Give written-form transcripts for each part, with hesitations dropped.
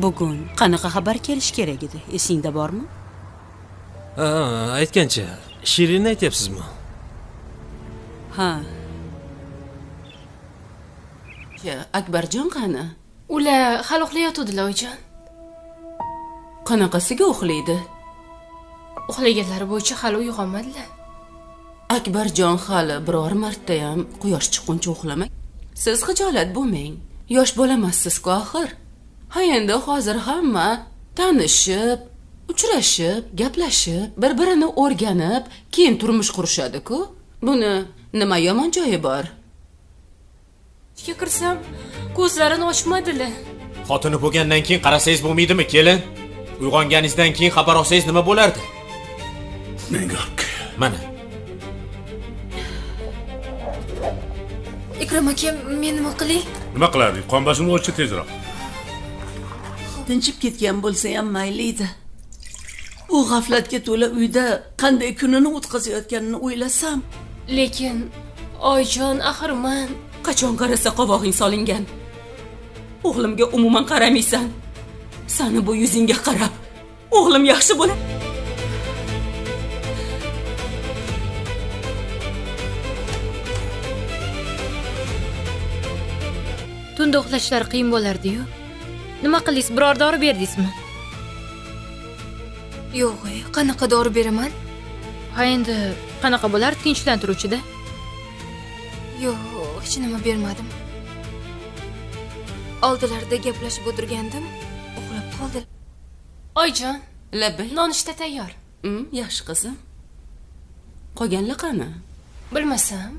Bugun qanaqa xabar kelish kerak edi? Esingda bormi? Aytgancha, Shirinni aytyapsizmi? Ha. Ya, Akbarjon qani? Ular hali uxlayotdilar, oyijon. Qanaqasiga uxlaydi? Uxlaganlari bo'yicha hali uyg'onmadilar. Akbarjon hali biror marta ham quyosh chiqquncha uxlamang. Siz xijolat bo'lmang. Yosh bolamassiz-ku axir. Ha endi hozir hamma tanishib, uchrashib, gaplashib, bir-birini o'rganib, keyin turmush qurishadi-ku. Buni nima yomon joyi bor? Ishga kirsam, ko'zlarini ochmadilar. Xotini bo'lgandan keyin qarasangiz bo'lmaydimi, kelin? Uyg'onganingizdan keyin xabar olsangiz nima bo'lardi? Menga mana. Ikrom aka, men nima qilay? nima qilardik? Qon bosimini o'lcha tezroq. Tinchib ketgan bo'lsa ham mayli edi. U g'aflatga to'la uyda qanday kunini o'tkazayotganini o'ylasam, Lekin oyijon, axir men Qachon qarasa qovog'ing solingan. O'g'limga umuman qaramaysan. Sani bu yuzingga qarab, o'g'lim yaxshi bo'ladi. tunda uxlashlari qiyin bo'lardi-yu. Nima qildingiz? Biror dori berdingizmi? Yo'q, qanaqa dori beraman? Ha endi qanaqa bo'lar? Tinchlantiruvchi-da. Yo'q, hech nima bermadim. Oldilarida gaplashib o'tirgandim, uxlab qoldi. Oyjon, Labbay. nonushta tayyor. Yaxshi qizim. Qolganlar qani? Bilmasam.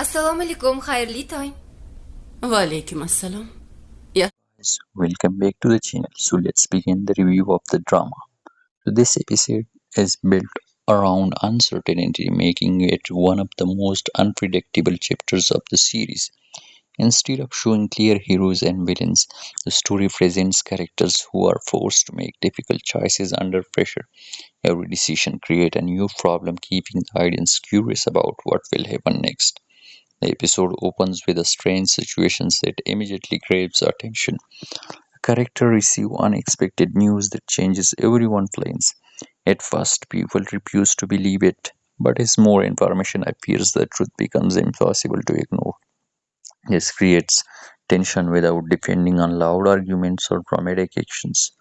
Assalomu alaykum, xayrli tong. Va alaykum assalom. Welcome back to the channel. So let's begin the review of the drama. So this episode is built around uncertainty, making it one of the most unpredictable chapters of the series. Instead of showing clear heroes and villains, the story presents characters who are forced to make difficult choices under pressure. Every decision creates a new problem, keeping the audience curious about what will happen next. The episode opens with a strange situation that immediately grabs attention. A character receives unexpected news that changes everyone's plans. At first, people refuse to believe it, but as more information appears, the truth becomes impossible to ignore. This creates tension without depending on loud arguments or dramatic actions.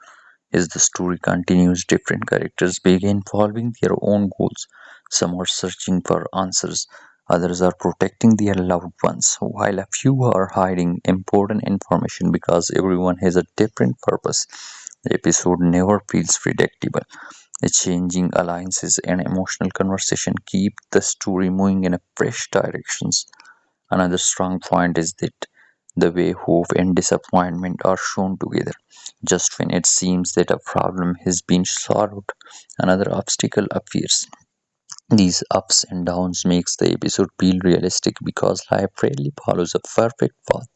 As the story continues, different characters begin following their own goals. Some are searching for answers, others are protecting their loved ones, while a few are hiding important information because everyone has a different purpose. The episode never feels predictable. The changing alliances and emotional conversation keep the story moving in a fresh directions. Another strong point is that the way hope and disappointment are shown together. Just when it seems that a problem has been solved, another obstacle appears. These ups and downs makes the episode feel realistic because life rarely follows a perfect path.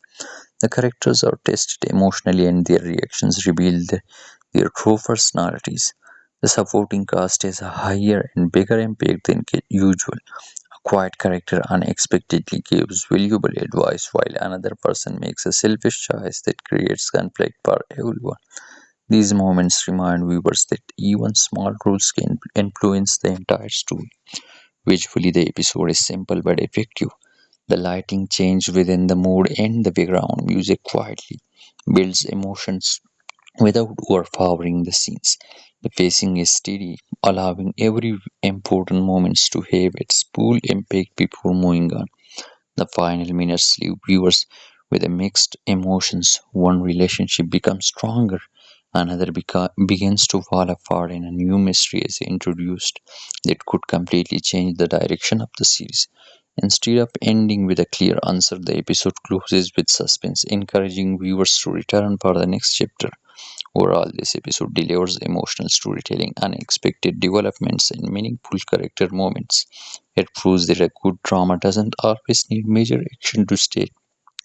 The characters are tested emotionally and their reactions reveal their true personalities. The supporting cast has a higher and bigger impact than usual. A quiet character unexpectedly gives valuable advice while another person makes a selfish choice that creates conflict for everyone. These moments remind viewers that even small rules can influence the entire story. Visually, the episode is simple but effective. The lighting change within the mood and the background music quietly builds emotions without overpowering the scenes. The pacing is steady, allowing every important moments to have its full impact before moving on. The final minutes leave viewers with a mixed emotions. One relationship becomes stronger, another begins to fall apart, and a new mystery is introduced that could completely change the direction of the series. Instead of ending with a clear answer, the episode closes with suspense, encouraging viewers to return for the next chapter. Overall, this episode delivers emotional storytelling, unexpected developments, and meaningful character moments. It proves that a good drama doesn't always need major action to stay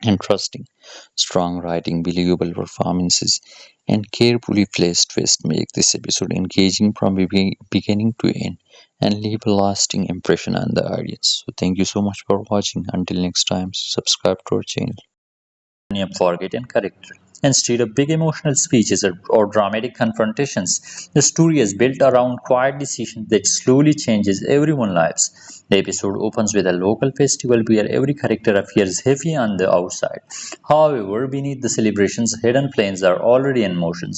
interesting. Strong writing, believable performances, and carefully placed twists make this episode engaging from beginning to end and leave a lasting impression on the audience. So thank you so much for watching. Until next time, subscribe to our channel. Forgotten character. instead of big emotional speeches or dramatic confrontations. The story is built around quiet decisions that slowly changes everyone's lives. The episode opens with a local festival where every character appears heavy on the outside. However, beneath the celebrations, hidden flames are already in motion.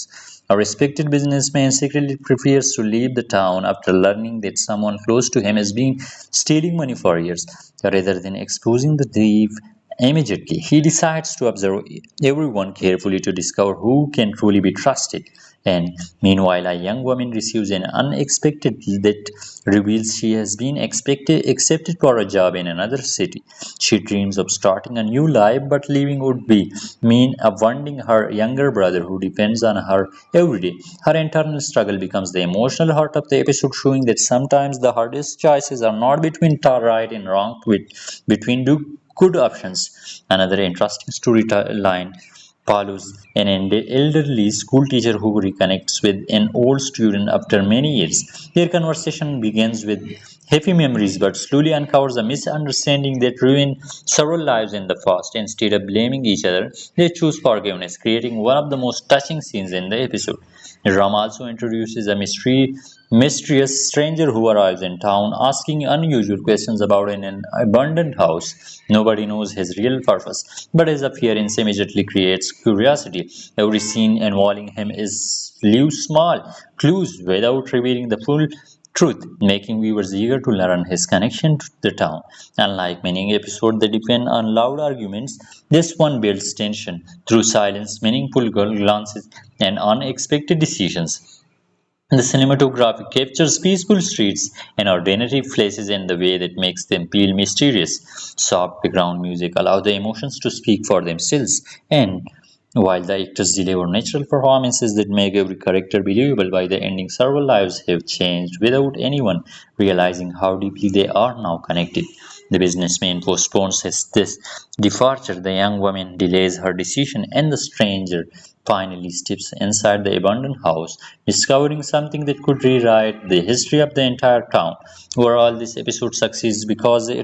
A respected businessman secretly prepares to leave the town after learning that someone close to him has been stealing money for years. Rather than exposing the thief immediately, he decides to observe everyone carefully to discover who can truly be trusted. And meanwhile, a young woman receives an unexpected that reveals she has been accepted for a job in another city. She dreams of starting a new life, but leaving would mean abandoning her younger brother who depends on her every day. Her internal struggle becomes the emotional heart of the episode, showing that sometimes the hardest choices are not between right and wrong, but between good options. Another interesting storyline follows an elderly school teacher who reconnects with an old student after many years. Their conversation begins with happy memories but slowly uncovers a misunderstanding that ruined several lives in the past. Instead of blaming each other, they choose forgiveness, creating one of the most touching scenes in the episode. The drama also introduces a mysterious stranger who arrives in town asking unusual questions about an abandoned house. Nobody knows his real purpose, but his appearance immediately creates curiosity. Every scene involving him leaves small clues without revealing the full truth, making viewers eager to learn his connection to the town. Unlike many episodes that depend on loud arguments, this one builds tension through silence, meaningful glances, and unexpected decisions. The cinematography captures peaceful streets and ordinary places in the way that makes them feel mysterious. Soft background music allows the emotions to speak for themselves, and while the actors deliver natural performances that make every character believable, by the ending, several lives have changed without anyone realizing how deeply they are now connected. The businessman postpones this departure, the young woman delays her decision, and the stranger finally steps inside the abandoned house, discovering something that could rewrite the history of the entire town. Overall, this episode succeeds because it